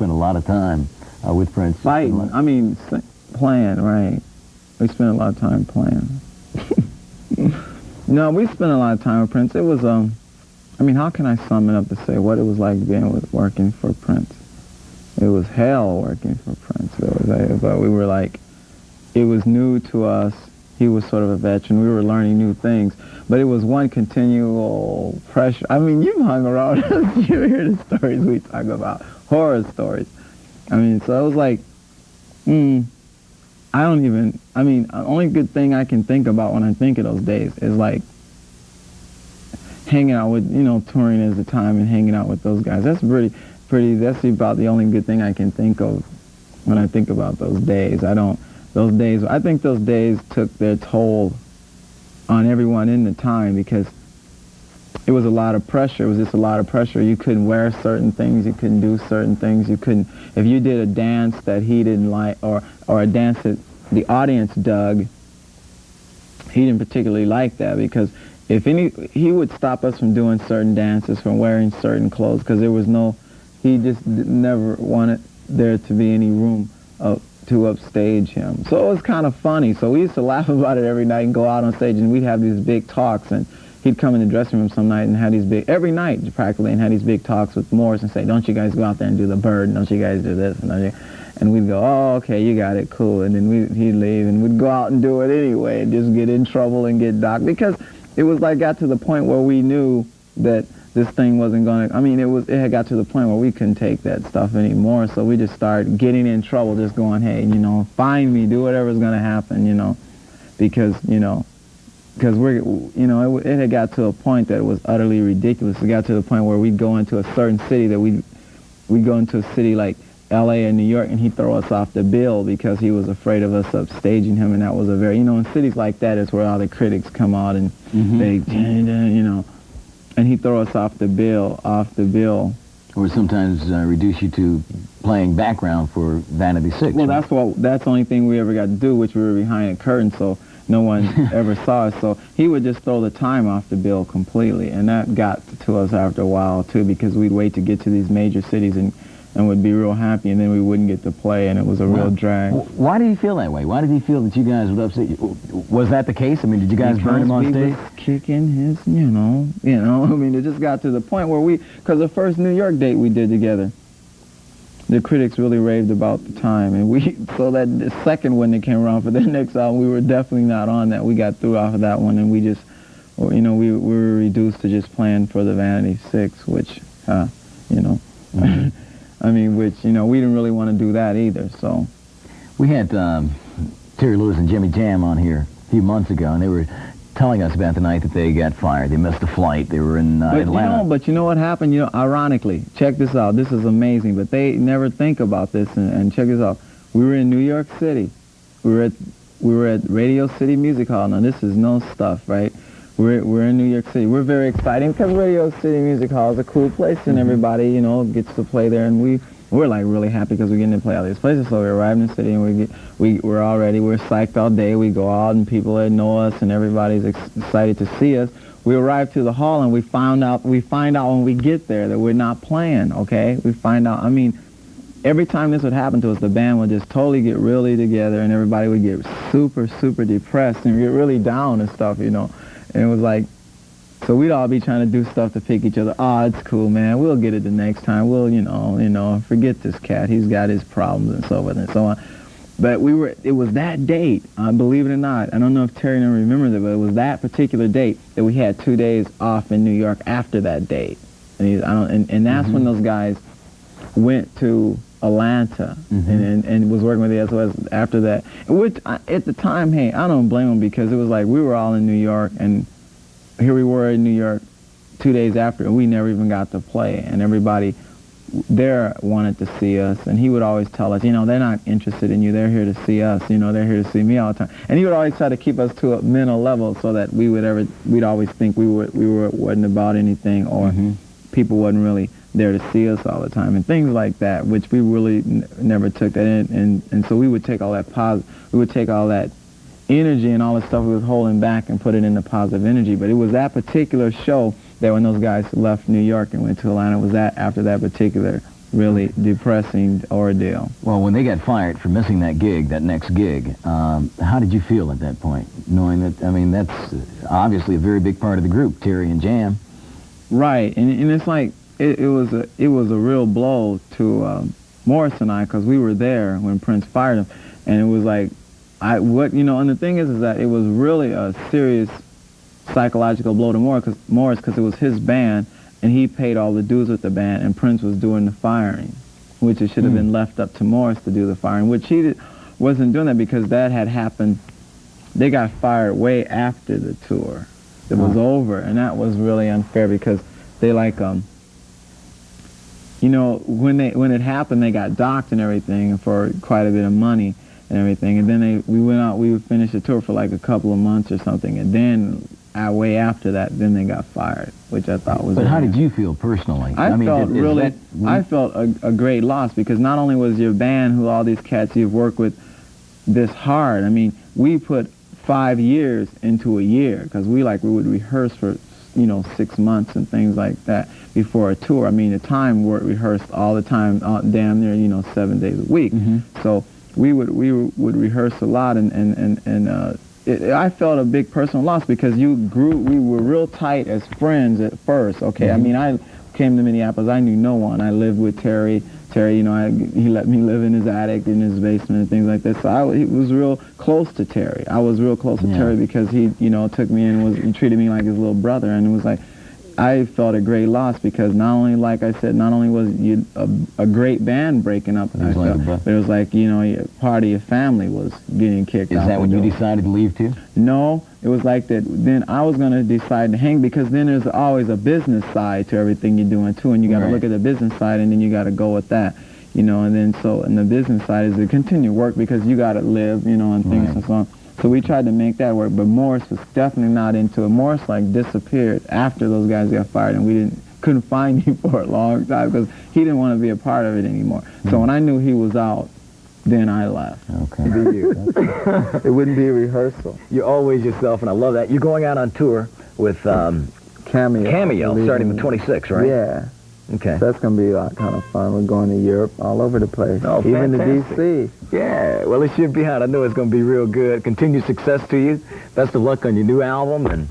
spent a lot of time with Prince. Fighting. I mean, playing, right. We spent a lot of time playing. No, we spent a lot of time with Prince. It was, I mean, how can I sum it up to say what it was like working for Prince? It was hell working for Prince. But we were like, it was new to us. He was sort of a veteran. We were learning new things. But it was one continual pressure. I mean, you hung around us. You hear the stories we talk about. Horror stories. I mean, so it was like, the only good thing I can think about when I think of those days is like hanging out with, touring as a time and hanging out with those guys. That's that's about the only good thing I can think of when I think about those days. I think those days took their toll on everyone in the time because it was a lot of pressure. It was just a lot of pressure. You couldn't wear certain things. You couldn't do certain things. You couldn't, if you did a dance that he didn't like or a dance that the audience dug, he didn't particularly like that because he would stop us from doing certain dances, from wearing certain clothes because there was he just never wanted there to be any room to upstage him. So it was kind of funny. So we used to laugh about it every night and go out on stage and we'd have these big talks and he'd come in the dressing room some night and had every night practically, and had these big talks with Morris and say, don't you guys go out there and do the bird, and don't you guys do this, and we'd go, oh, okay, you got it, cool, and then he'd leave and we'd go out and do it anyway and just get in trouble and get docked because it was like got to the point where we knew that this thing wasn't going to, it had got to the point where we couldn't take that stuff anymore, so we just started getting in trouble, just going, hey, find me, do whatever's going to happen, because it had got to a point that it was utterly ridiculous. It got to the point where we'd go into a certain city we'd go into a city like L.A. or New York, and he'd throw us off the bill because he was afraid of us upstaging him, and that was a very, in cities like that is where all the critics come out and they, and he'd throw us off the bill. Or sometimes reduce you to playing background for Vanity 6. Well, that's the only thing we ever got to do, which we were behind a curtain, so no one ever saw us. So he would just throw the time off the bill completely, and that got to us after a while too, because we'd wait to get to these major cities and would be real happy, and then we wouldn't get to play, and it was a real drag. Why did he feel that way? Why did he feel that you guys would upset you? Was that the case? Did you guys burn him on stage? Was kicking his, it just got to the point where because the first New York date we did together, the critics really raved about the time, and so that the second one that came around for the next album, we were definitely not on that. We got through off of that one, and we just, we were reduced to just playing for the Vanity 6, which, which, we didn't really want to do that either, so. We had Terry Lewis and Jimmy Jam on here a few months ago, and they were telling us about the night that they got fired. They missed a flight. They were in Atlanta. But you know what happened? Ironically, check this out. This is amazing, but they never think about this, and check this out. We were in New York City. We were at Radio City Music Hall. Now, this is no stuff, right? We're in New York City. We're very excited because Radio City Music Hall is a cool place, and everybody, gets to play there, and we're like really happy because we're getting to play all these places. So we arrive in the city, and we're all ready. We're psyched all day. We go out, and people that know us, and everybody's excited to see us. We arrive to the hall, and we find out when we get there that we're not playing. Okay, we find out. Every time this would happen to us, the band would just totally get really together, and everybody would get super, super depressed and get really down and stuff, And it was like, so we'd all be trying to do stuff to pick each other. Oh, it's cool, man. We'll get it the next time. We'll, forget this cat. He's got his problems and so forth and so on. But it was that date, believe it or not. I don't know if Terry remembers it, but it was that particular date that we had 2 days off in New York after that date. And that's when those guys went to Atlanta and was working with the SOS after that. Which, at the time, hey, I don't blame them because it was like we were all in New York, and here we were in New York 2 days after, and we never even got to play. And everybody there wanted to see us, and he would always tell us, they're not interested in you. They're here to see us. They're here to see me all the time. And he would always try to keep us to a mental level so that we'd always think we wasn't about anything, or people wasn't really there to see us all the time, and things like that, which we really never took that in, and so we would take all that energy and all the stuff we was holding back and put it into positive energy. But it was that particular show that when those guys left New York and went to Atlanta, was that after that particular really depressing ordeal. Well, when they got fired for missing that gig, that next gig, how did you feel at that point, knowing that, I mean, that's obviously a very big part of the group, Terry and Jam? Right, and it's like, it was a real blow to Morris and I, because we were there when Prince fired him, and it was like, and the thing is that it was really a serious psychological blow to Morris, because it was his band, and he paid all the dues with the band, and Prince was doing the firing, which it should have been left up to Morris to do the firing, which he wasn't doing that, because that had happened. They got fired way after the tour. It was over, and that was really unfair, because they when it happened, they got docked and everything for quite a bit of money and everything, and then we went out, we finished the tour for like a couple of months or something, and then way after that, then they got fired, which I thought was... But how did you feel personally? I felt a great loss, because not only was your band, who all these cats you've worked with, this hard. I mean, we put 5 years into a year, because we would rehearse for 6 months and things like that before a tour. I mean, the time we rehearsed all the time, damn near 7 days a week. So we would rehearse a lot, and I felt a big personal loss, because we were real tight as friends at first, okay? I mean, I came to Minneapolis, I knew no one. I lived with Terry. Terry, he let me live in his attic, in his basement and things like that. So he was real close to Terry. I was real close to Terry, because he, took me in, he treated me like his little brother, and it was like, I felt a great loss, because not only, like I said, not only was you a great band breaking up, but it was like, part of your family was getting kicked out. Is that when you decided to leave too? No, it was like that. Then I was going to decide to hang, because then there's always a business side to everything you're doing too, and you got to look at the business side, and then you got to go with that, and then and the business side is to continue work, because you got to live, and things and so on. So we tried to make that work, but Morris was definitely not into it. Morris disappeared after those guys got fired, and we couldn't find him for a long time, because he didn't want to be a part of it anymore. So when I knew he was out, then I left. Okay. It wouldn't be a rehearsal. You're always yourself, and I love that. You're going out on tour with Cameo starting the 26th, right? Yeah. Okay. So that's going to be kind of fun. We're going to Europe, all over the place. Oh, even fantastic. to D.C. Yeah, well, it should be hot. I know it's going to be real good. Continued success to you. Best of luck on your new album, and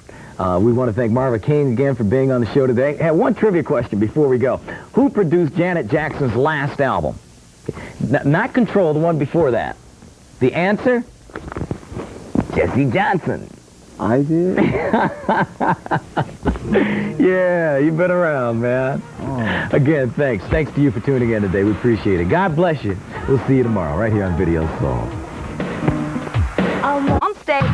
we want to thank Marva King again for being on the show today. Hey, one trivia question before we go. Who produced Janet Jackson's last album? Not Control, the one before that. The answer? Jesse Johnson. I did? Yeah, you've been around, man. Oh. Again, thanks. Thanks to you for tuning in today. We appreciate it. God bless you. We'll see you tomorrow right here on Video Soul. On stage.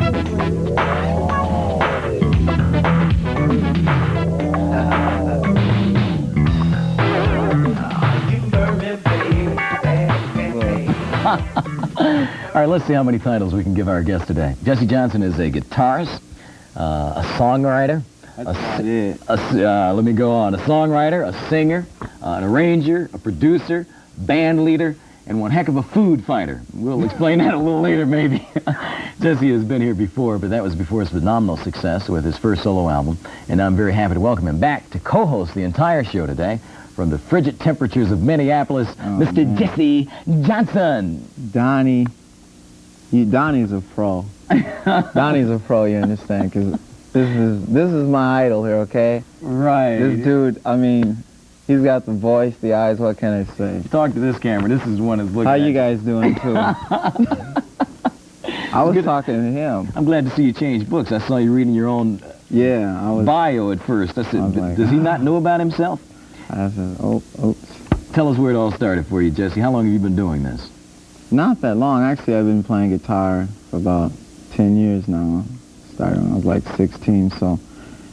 All right, let's see how many titles we can give our guest today. Jesse Johnson is a guitarist, a songwriter, let me go on, a songwriter, a singer, an arranger, a producer, band leader, and one heck of a food fighter. We'll explain that a little later, maybe. Jesse has been here before, but that was before his phenomenal success with his first solo album, and I'm very happy to welcome him back to co-host the entire show today. From the frigid temperatures of Minneapolis, Mr. Jesse Johnson. Donnie's a pro. Donnie's a pro, you understand? Because this is my idol here, okay? Right. This dude, I mean, he's got the voice, the eyes. What can I say? Talk to this camera. This is one that's looking. How you guys doing too? I was talking to him. I'm glad to see you change books. I saw you reading your own bio at first. I said, like, does he not know about himself? I said, oops. Tell us where it all started for you, Jesse. How long have you been doing this? Not that long. Actually, I've been playing guitar for about 10 years now. Started when I was like 16, so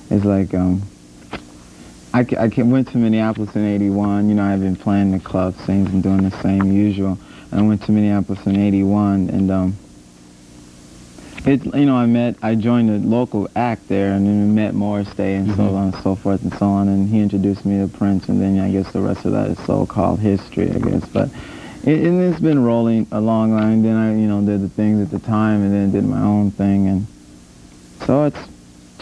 it's like, I went to Minneapolis in 81. I've been playing the club scenes and doing the same usual. And I went to Minneapolis in 81, and I joined a local act there, and then we met Morris Day and so on and so forth and so on, and he introduced me to Prince, and then I guess the rest of that is so-called history, I guess. But it's been rolling a long line. Then I, did the things at the time, and then did my own thing, and so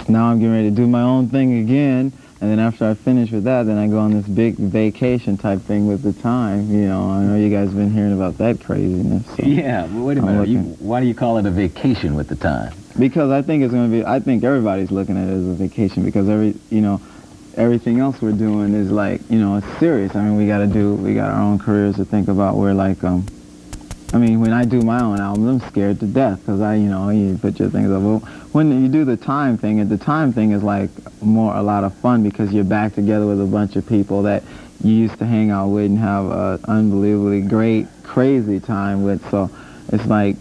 now I'm getting ready to do my own thing again. And then after I finish with that, then I go on this big vacation type thing with the Time. You know, I know you guys have been hearing about that craziness. So yeah, well, wait a minute. Why do you call it a vacation with the Time? Because I think it's going to be, I think everybody's looking at it as a vacation because everything else we're doing is like, it's serious. I mean, we got our own careers to think about. We're like, I mean, when I do my own albums, I'm scared to death because you put your things up. Well, when you do the Time thing, and the Time thing is like a lot of fun because you're back together with a bunch of people that you used to hang out with and have an unbelievably great, crazy time with. So it's like,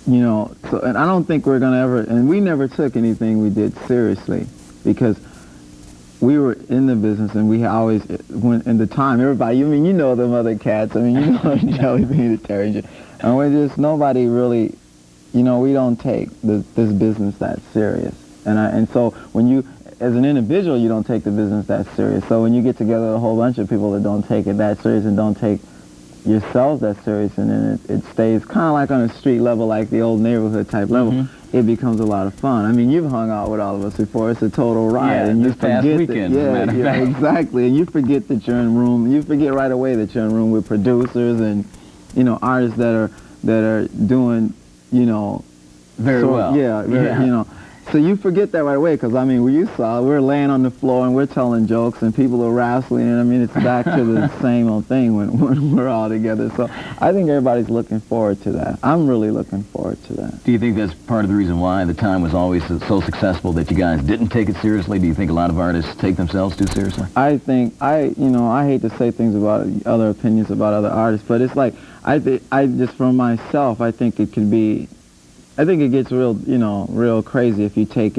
and I don't think we're going to ever, and we never took anything we did seriously because we were in the business, and we always, when in the Time, everybody, them other cats, Jelly Bean, Terry, and we just, nobody really, we don't take this business that serious. And so when you, as an individual, you don't take the business that serious. So when you get together with a whole bunch of people that don't take it that serious and don't take yourselves that serious, and then it stays kind of like on a street level, like the old neighborhood type level, it becomes a lot of fun. I mean, you've hung out with all of us before. It's a total ride. Yeah, and you this past weekend, exactly. And you forget that you're in room. You forget right away that you're in room with producers and, artists that are doing, very well. Yeah. So you forget that right away because, I mean, you saw, we're laying on the floor and we're telling jokes and people are wrestling, and I mean, it's back to the same old thing when we're all together. So I think everybody's looking forward to that. I'm really looking forward to that. Do you think that's part of the reason why the Time was always so successful, that you guys didn't take it seriously? Do you think a lot of artists take themselves too seriously? I think, I hate to say things about other opinions about other artists, but it's like, I just, for myself, I think it can be, I think it gets real crazy if you take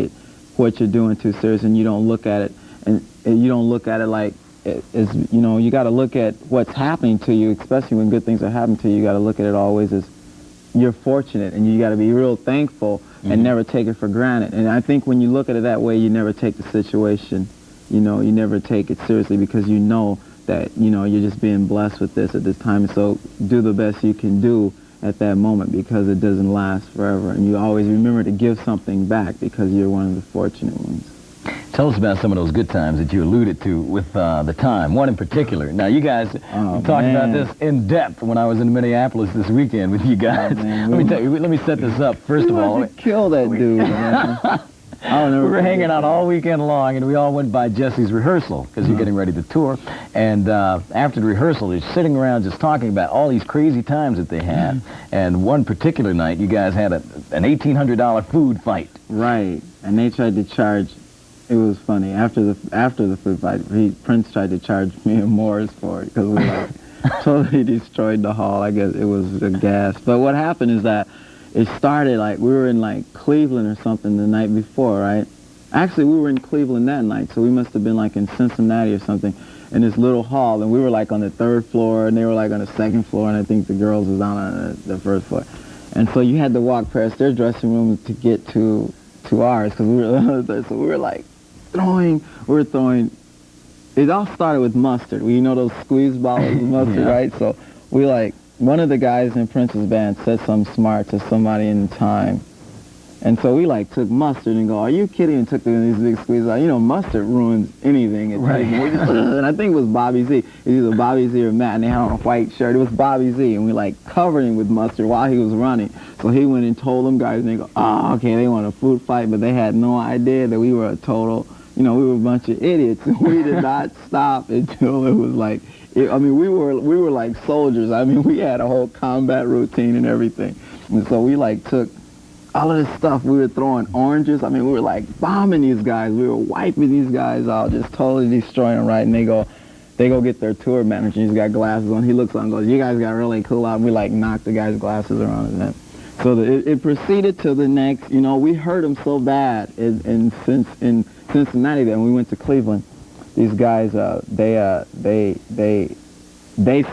what you're doing too serious and you don't look at it, and you don't look at it like, you got to look at what's happening to you, especially when good things are happening to you. You got to look at it always as you're fortunate, and you got to be real thankful and never take it for granted. And I think when you look at it that way, you never take the situation, you never take it seriously because you know that, you're just being blessed with this at this time. So do the best you can do at that moment because it doesn't last forever, and you always remember to give something back because you're one of the fortunate ones. Tell us about some of those good times that you alluded to with the Time, one in particular. Now, you guys talked about this in depth when I was in Minneapolis this weekend with you guys. Let me set this up. First of all, kill that dude, man. We were hanging out all weekend long, and we all went by Jesse's rehearsal because you're getting ready to tour. And after the rehearsal, they're sitting around just talking about all these crazy times that they had. And one particular night, you guys had an $1,800 food fight. Right, and they tried to charge. It was funny. After the food fight, Prince tried to charge me and Morris for it because we totally destroyed the hall. I guess it was a gas. But what happened is that it started like we were in like Cleveland or something the night before, right? Actually, we were in Cleveland that night, so we must have been like in Cincinnati or something in this little hall, and we were like on the 3rd floor, and they were like on the 2nd floor, and I think the girls was down on the 1st floor. And so you had to walk past their dressing room to get to ours because we were so we were like throwing. It all started with mustard. Those squeeze bottles of mustard, right? So we like. One of the guys in Prince's band said something smart to somebody in the Time. And so we like took mustard and go, are you kidding? And took these big squeezes out. Mustard ruins anything. Right. And I think it was Bobby Z. It was either Bobby Z or Matt, and they had on a white shirt. It was Bobby Z, and we like covered him with mustard while he was running. So he went and told them guys, and they go, oh, okay, they want a food fight, but they had no idea that we were a total, we were a bunch of idiots. We did not stop until it was like, we were like soldiers. I mean, we had a whole combat routine and everything. And so we like took all of this stuff. We were throwing oranges. I mean, we were like bombing these guys. We were wiping these guys out, just totally destroying them, right? And they go get their tour manager. He's got glasses on. He looks on and goes, you guys got really cool out. And we like knocked the guy's glasses around his head. So it proceeded to the next, we hurt him so bad in Cincinnati that when we went to Cleveland, these guys, they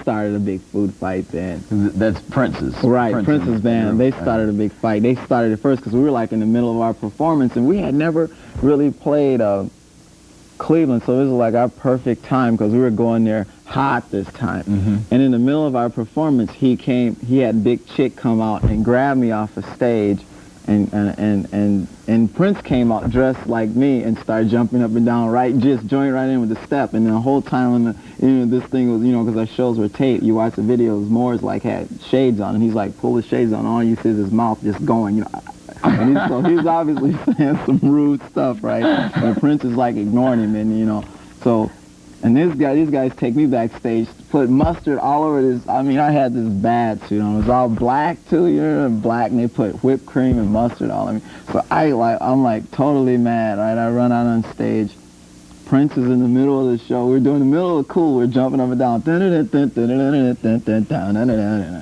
started a big food fight then. That's Prince's. Right, Prince's band. They started a big fight. They started it first because we were like in the middle of our performance, and we had never really played Cleveland, so it was like our perfect time because we were going there hot this time. And in the middle of our performance, he had Big Chick come out and grab me off the stage And Prince came out dressed like me and started jumping up and down, right, just joined right in with the step. And the whole time, this thing was, because our shows were taped, you watch the videos, Moore's like had shades on, and he's like, pull the shades on, all you see is his mouth just going, And so he's obviously saying some rude stuff, right? And Prince is like ignoring him, and so. And these guys take me backstage, put mustard all over this. I mean, I had this bad suit on. It was all black too, black, and they put whipped cream and mustard all over me. So I'm like totally mad, right? I run out on stage. Prince is in the middle of the show. We're doing the middle of the cool. We're jumping up and down.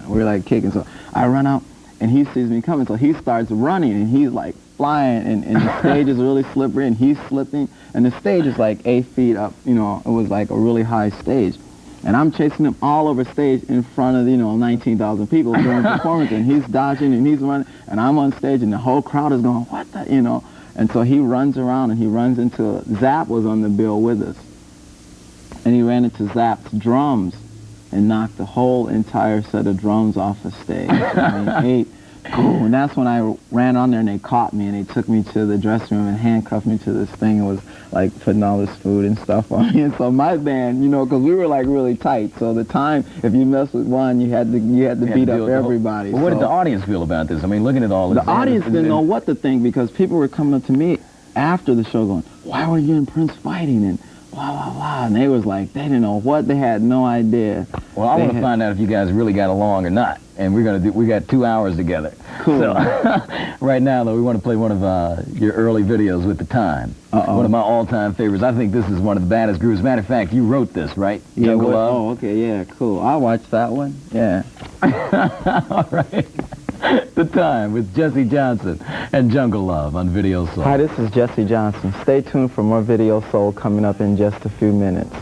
We're like kicking. So I run out, and he sees me coming. So he starts running, and he's like flying, and the stage is really slippery, and he's slipping, and the stage is like 8 feet up, it was like a really high stage, and I'm chasing him all over stage in front of, 19,000 people doing performance, and he's dodging, and he's running, and I'm on stage, and the whole crowd is going, what the, and so he runs around, and he runs into, Zapp was on the bill with us, and he ran into Zapp's drums, and knocked the whole entire set of drums off the stage. I mean, cool. And that's when I ran on there and they caught me and they took me to the dressing room and handcuffed me to this thing and was like putting all this food and stuff on me. And so my band, because we were like really tight. So the time, if you mess with one, you had to beat up everybody. Well, what did the audience feel about this? I mean, looking at all this. The audience didn't know what to think because people were coming up to me after the show going, why were you and Prince fighting? And blah, blah, blah. And they was like, they didn't know what, they had no idea. Well, I want to find out if you guys really got along or not. And we got 2 hours together. Cool. So, right now, though, we want to play one of your early videos with The Time. One of my all-time favorites. I think this is one of the baddest grooves. Matter of fact, you wrote this, right? Yeah, Jungle Love? Oh, okay, yeah, cool. I watched that one. Yeah. All right. The Time with Jesse Johnson and Jungle Love on Video Soul. Hi, this is Jesse Johnson. Stay tuned for more Video Soul coming up in just a few minutes.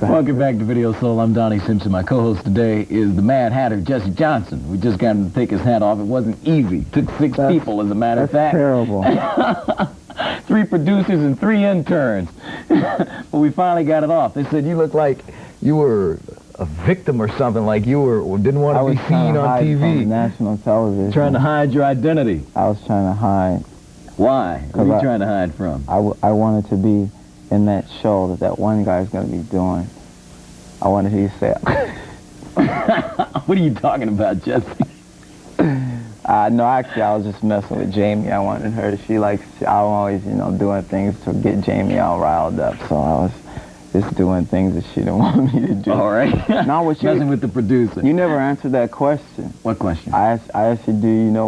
Welcome back to Video Soul. I'm Donnie Simpson. My co-host today is the Mad Hatter, Jesse Johnson. We just got him to take his hat off. It wasn't easy. Took 6 people, as a matter of fact. Terrible. 3 producers and 3 interns. But we finally got it off. They said you look like you were a victim or something, like you didn't want to be seen on TV. From national television. Trying to hide your identity. I was trying to hide. Why? What are you trying to hide from? I wanted to be in that show that one guy's going to be doing. I wanted to say, what are you talking about, Jesse? No, actually, I was just messing with Jamie. I wanted her to, I'm always, doing things to get Jamie all riled up. So I was just doing things that she didn't want me to do. All right. Now, messing with the producer. You never answered that question. What question? I asked you, do you know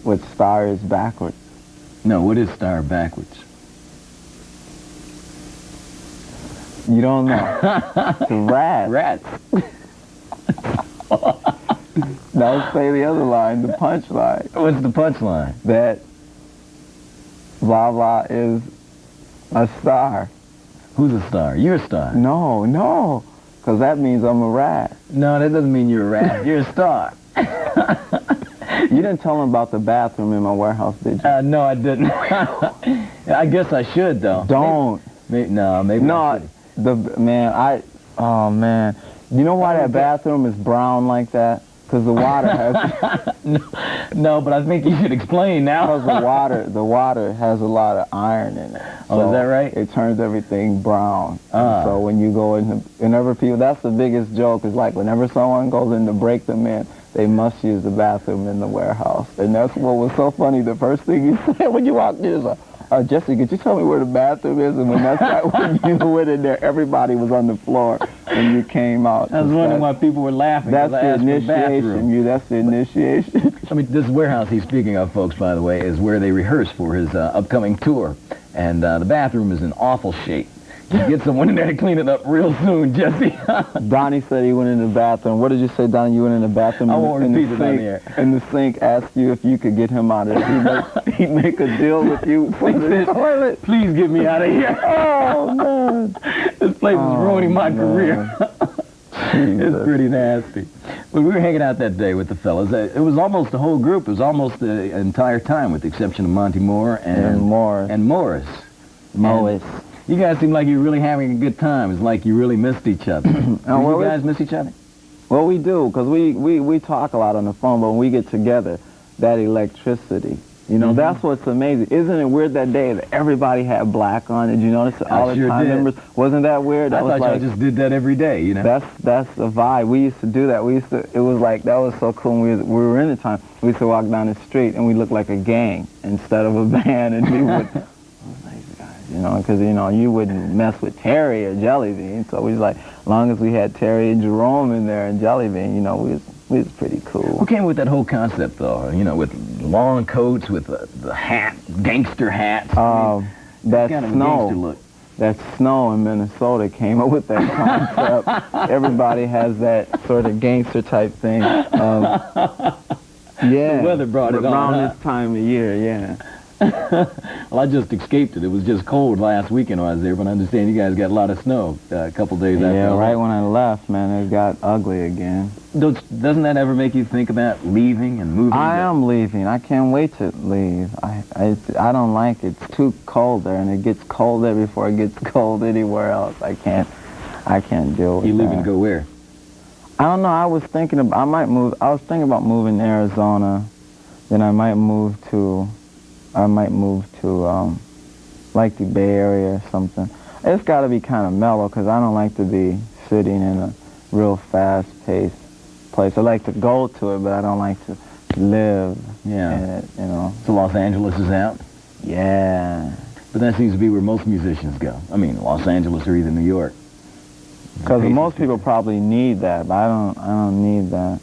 what star is backwards? No, what is star backwards? You don't know. The rat. Rats. Now say the other line, the punchline. What's the punchline? That blah blah is a star. Who's a star? You're a star. No, because that means I'm a rat. No, that doesn't mean you're a rat. You're a star. You didn't tell them about the bathroom in my warehouse, did you? No, I didn't. I guess I should, though. Don't. Maybe no. Oh man. You know why that bathroom is brown like that? Because the water has... no, but I think you should explain now. Because the water has a lot of iron in it. So is that right? It turns everything brown. So when you go in, whenever people, that's the biggest joke, is like whenever someone goes in to break them in, they must use the bathroom in the warehouse. And that's what was so funny. The first thing you said when you walked in is like, Jesse, could you tell me where the bathroom is? And when you went in there, everybody was on the floor when you came out. I was wondering why people were laughing. That's the initiation. That's the initiation. I mean, this warehouse he's speaking of, folks, by the way, is where they rehearse for his upcoming tour. And the bathroom is in awful shape. You get someone in there to clean it up real soon, Jesse. Donnie said he went in the bathroom. What did you say, Donnie? You went in the bathroom? I won't repeat it on the air. And the sink asked you if you could get him out of there. He'd make a deal with you for the toilet. Please get me out of here. Oh, man. This place is ruining my career. It's pretty nasty. But we were hanging out that day with the fellas. It was almost the whole group. It was almost the entire time, with the exception of Monty Moore and Morris. You guys seem like you're really having a good time. It's like you really missed each other. Do you guys miss each other? Well, we do, because we talk a lot on the phone, but when we get together, that electricity, you know, that's what's amazing. Isn't it weird that day that everybody had black on? Did you notice all the time members? Wasn't that weird? I thought y'all just did that every day, you know? That's the vibe. We used to do that. It was like, that was so cool when we were in the time. We used to walk down the street and we looked like a gang instead of a band, and we would, you know, because, you know, you wouldn't mess with Terry or Jellybean. So we was like, as long as we had Terry and Jerome in there and Jellybean, you know, we was pretty cool. Who came with that whole concept, though? You know, with long coats, with the hat, gangster hats. That kind of Snow. A gangster look. That Snow in Minnesota came up with that concept. Everybody has that sort of gangster type thing. Yeah. The weather brought it on. Around this time of year, yeah. Well, I just escaped it. It was just cold last weekend when I was there, but I understand you guys got a lot of snow a couple days after. Yeah, right when I left, man, it got ugly again. Doesn't that ever make you think about leaving and moving? I am leaving. I can't wait to leave. I don't like it. It's too cold there, and it gets cold there before it gets cold anywhere else. I can't deal with that. You leave and go where? I don't know. I was thinking about moving to Arizona. Then I might move to like the Bay Area or something. It's got to be kind of mellow, because I don't like to be sitting in a real fast-paced place. I like to go to it, but I don't like to live in it, you know. So Los Angeles is out? Yeah. But that seems to be where most musicians go. I mean, Los Angeles or either New York. Because most people probably need that, but I don't need that.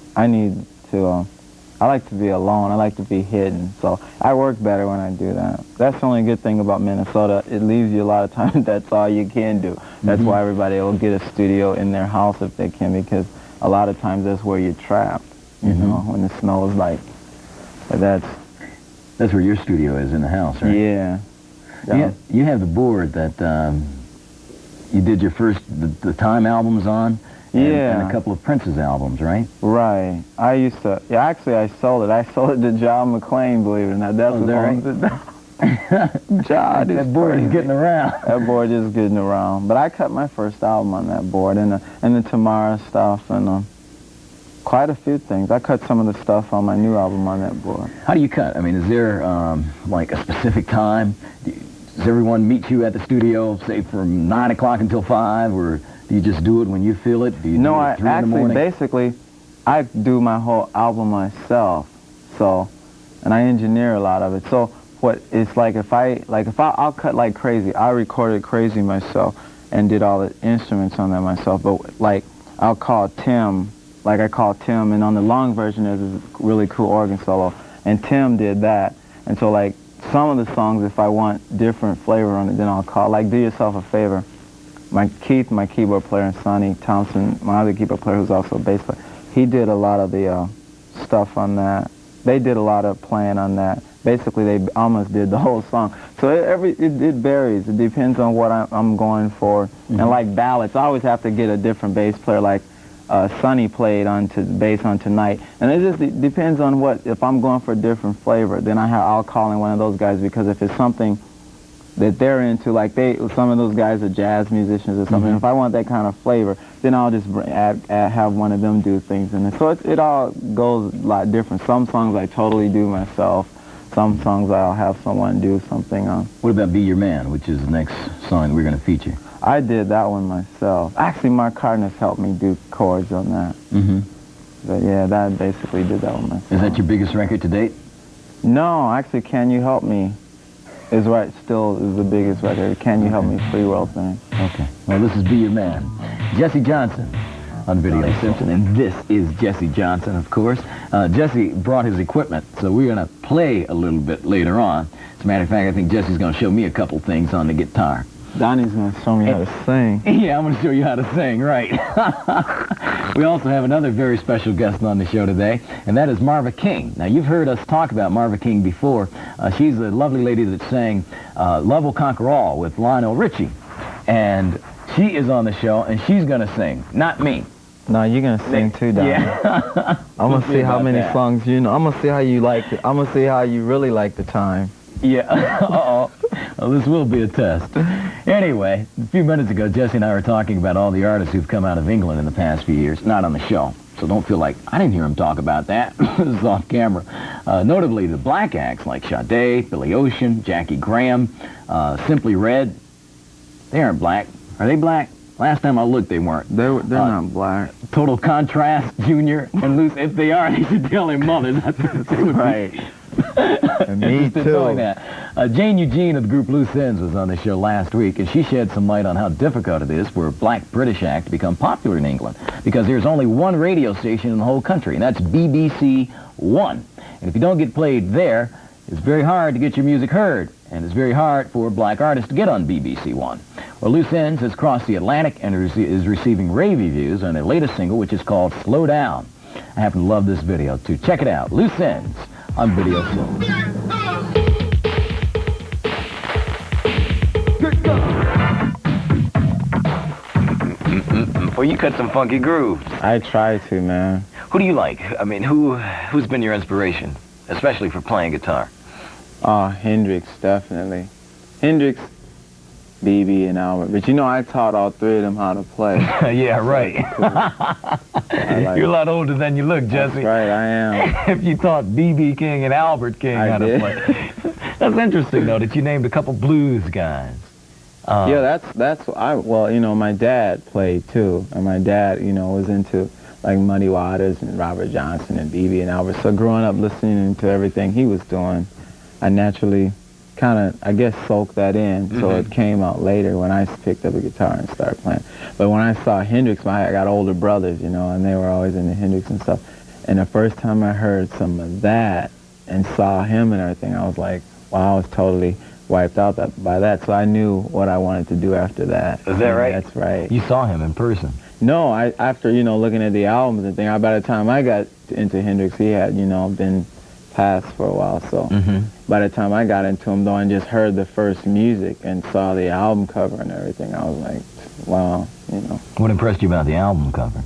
I like to be alone. I like to be hidden. So I work better when I do that. That's the only good thing about Minnesota. It leaves you a lot of time. That's all you can do. That's why everybody will get a studio in their house if they can, because a lot of times that's where you're trapped, you know, when the snow is like, but that's where your studio is, in the house, right? Yeah. You have the board that you did your first, the Time albums on. And a couple of Prince's albums, right? Right. I used to, actually I sold it. I sold it to John McClane, believe it or not. That's John. That board is getting around. That board is getting around. But I cut my first album on that board, and the Tamara stuff, and quite a few things. I cut some of the stuff on my new album on that board. How do you cut? I mean, is there like a specific time? Does everyone meet you at the studio, say from 9 o'clock until 5, or do you just do it when you feel it? Do you do it 3 in the morning? Basically, I do my whole album myself, and I engineer a lot of it. So what it's like, I'll cut like crazy. I recorded crazy myself and did all the instruments on that myself. But like, I'll call Tim, and on the long version there's this really cool organ solo, and Tim did that. And so like, some of the songs, if I want different flavor on it, then I'll call, like, Do Yourself a Favor. Keith, my keyboard player, and Sonny Thompson, my other keyboard player, who's also a bass player, he did a lot of the stuff on that. They did a lot of playing on that. Basically, they almost did the whole song. So it varies. It depends on what I'm going for. And like ballads, I always have to get a different bass player, like Sonny played bass on Tonight. And it just depends on if I'm going for a different flavor, then I'll call in one of those guys, because if it's something that they're into, like some of those guys are jazz musicians or something. If I want that kind of flavor, then I'll just have one of them do things in it. So it all goes a lot different. Some songs I totally do myself. Some songs I'll have someone do something on. What about Be Your Man, which is the next song that we're going to feature? I did that one myself. Actually, Mark Carden's helped me do chords on that. But yeah, that basically did that one myself. Is that your biggest record to date? No, actually, Can You Help Me still is the biggest record. Can You Help Me, Free World thing. Okay. Well, this is Be Your Man. Jesse Johnson on video. Donnie Simpson, and this is Jesse Johnson, of course. Jesse brought his equipment, so we're going to play a little bit later on. As a matter of fact, I think Jesse's going to show me a couple things on the guitar. Donnie's going to show me how to sing. Yeah, I'm going to show you how to sing, right. We also have another very special guest on the show today, and that is Marva King. Now, you've heard us talk about Marva King before. She's a lovely lady that sang Love Will Conquer All with Lionel Richie. And she is on the show, and she's going to sing, not me. No, you're going to sing too, Donnie. Yeah. I'm going to see how many songs you know. I'm going to see how you like it. I'm going to see how you really like the time. Yeah. Uh-oh. Well, this will be a test. Anyway, a few minutes ago, Jesse and I were talking about all the artists who've come out of England in the past few years, not on the show. So don't feel like I didn't hear him talk about that. This is off camera. Notably, the black acts like Sade, Billy Ocean, Jackie Graham, Simply Red. They aren't black. Are they black? Last time I looked, they weren't. They're not black. Total Contrast, Junior, and Luce. If they are, they should tell their mothers. Right. Me too. Jane Eugene of the group Loose Ends was on the show last week, and she shed some light on how difficult it is for a black British act to become popular in England, because there's only one radio station in the whole country, and that's BBC One. And if you don't get played there, it's very hard to get your music heard, and it's very hard for black artists to get on BBC One. Well, Loose Ends has crossed the Atlantic and is receiving rave reviews on their latest single, which is called Slow Down. I happen to love this video, too. Check it out. Loose Ends on Video Soul. Well, you cut some funky grooves. I try to, man. Who do you like? I mean, who's been your inspiration, especially for playing guitar? Oh, Hendrix, definitely. Hendrix, BB, and Albert. But you know, I taught all three of them how to play. Yeah, right. Cool. You're a lot older than you look, Jesse. That's right, I am. If you taught BB King and Albert King how to play. That's interesting, though, that you named a couple blues guys. Yeah, well, you know, my dad played too, and my dad, you know, was into like Muddy Waters and Robert Johnson and BB and Albert. So growing up listening to everything he was doing, I naturally kind of, I guess, soaked that in. So it came out later when I picked up a guitar and started playing. But when I saw Hendrix, I got older brothers, you know, and they were always into Hendrix and stuff. And the first time I heard some of that and saw him and everything, I was like, wow, I was totally wiped out by that. So I knew what I wanted to do after that. Is that right? That's right. You saw him in person? No, after, you know, looking at the albums and things, by the time I got into Hendrix, he had, you know, been passed for a while. So by the time I got into him, though, and just heard the first music and saw the album cover and everything, I was like, wow, you know. What impressed you about the album cover?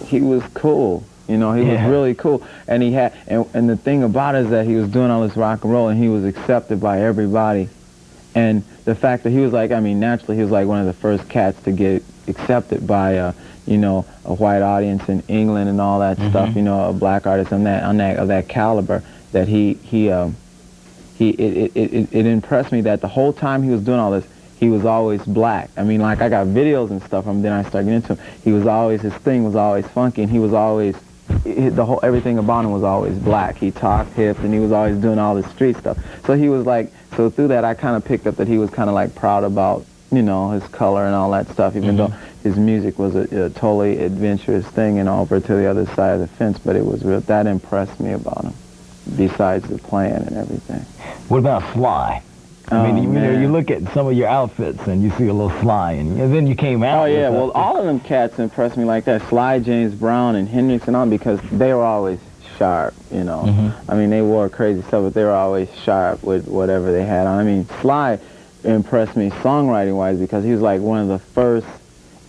He was cool. You know, he was really cool. And he had, and the thing about it is that he was doing all this rock and roll, and he was accepted by everybody. And the fact that he was like, I mean, naturally, he was like one of the first cats to get accepted by, you know, a white audience in England and all that stuff. You know, a black artist of that caliber. That it impressed me that the whole time he was doing all this, he was always black. I mean, like, I got videos and stuff from then I started getting into him. He was always, his thing was always funky, and he was always, everything about him was always black. He talked hip, and he was always doing all this street stuff. So he was like, so through that I kind of picked up that he was kind of like proud about, you know, his color and all that stuff, even though his music was a totally adventurous thing and over to the other side of the fence, but it was real, that impressed me about him, besides the playing and everything. What about Sly? I mean, you know, you look at some of your outfits and you see a little Sly, and then you came out. Oh yeah, well, all of them cats impressed me like that. Sly, James Brown, and Hendrix and all, because they were always sharp, you know. I mean, they wore crazy stuff, but they were always sharp with whatever they had on. I mean, Sly impressed me songwriting-wise because he was like one of the first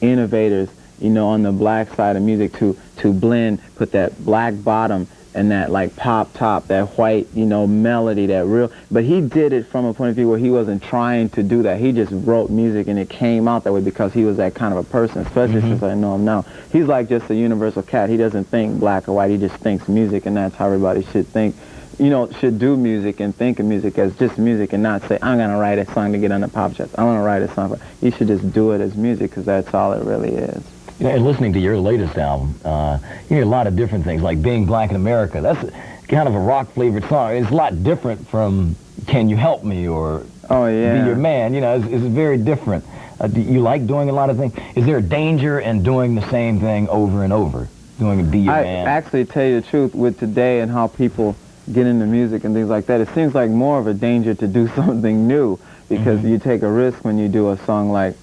innovators, you know, on the black side of music to blend, put that black bottom and that like pop top, that white, you know, melody, that real, but he did it from a point of view where he wasn't trying to do that. He just wrote music and it came out that way because he was that kind of a person, especially since I know him now. He's like just a universal cat. He doesn't think black or white, he just thinks music, and that's how everybody should think, you know, should do music and think of music as just music and not say, I'm going to write a song to get on the pop charts. I'm going to write a song. You should just do it as music because that's all it really is. You know, and listening to your latest album, you hear a lot of different things, like Being Black in America. That's kind of a rock-flavored song. It's a lot different from Can You Help Me or Be Your Man. You know, it's very different. Do you like doing a lot of things? Is there a danger in doing the same thing over and over, doing a Be Your Man? I actually tell you the truth, with today and how people get into music and things like that, it seems like more of a danger to do something new because you take a risk when you do a song like,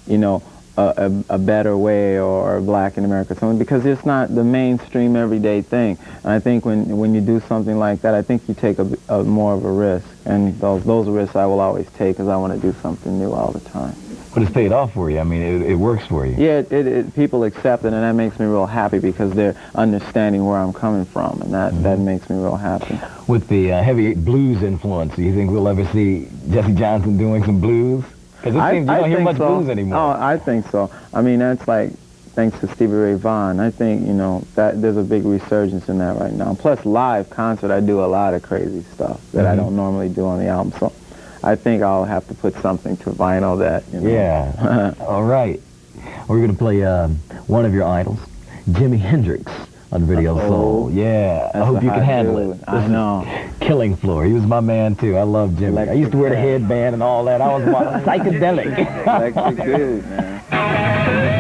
you know, a Better Way or Black in America, something, because it's not the mainstream everyday thing. And I think when you do something like that, I think you take a more of a risk, and those risks I will always take because I want to do something new all the time. But it's paid off for you. I mean, it works for you. Yeah, people accept it, and that makes me real happy because they're understanding where I'm coming from, and that makes me real happy. With the heavy blues influence, do you think we'll ever see Jesse Johnson doing some blues? Because it seems you don't hear much blues anymore. Oh, I think so. I mean, that's like, thanks to Stevie Ray Vaughan. I think, you know, that there's a big resurgence in that right now. Plus, live concert, I do a lot of crazy stuff that I don't normally do on the album. So I think I'll have to put something to vinyl that, you know. Yeah. All right. We're going to play one of your idols, Jimi Hendrix, on Video Soul. Yeah. I hope you can handle it. I know. Killing Floor. He was my man, too. I love Jimmy. I used to wear the headband and all that. I was psychedelic. Electric dude, man.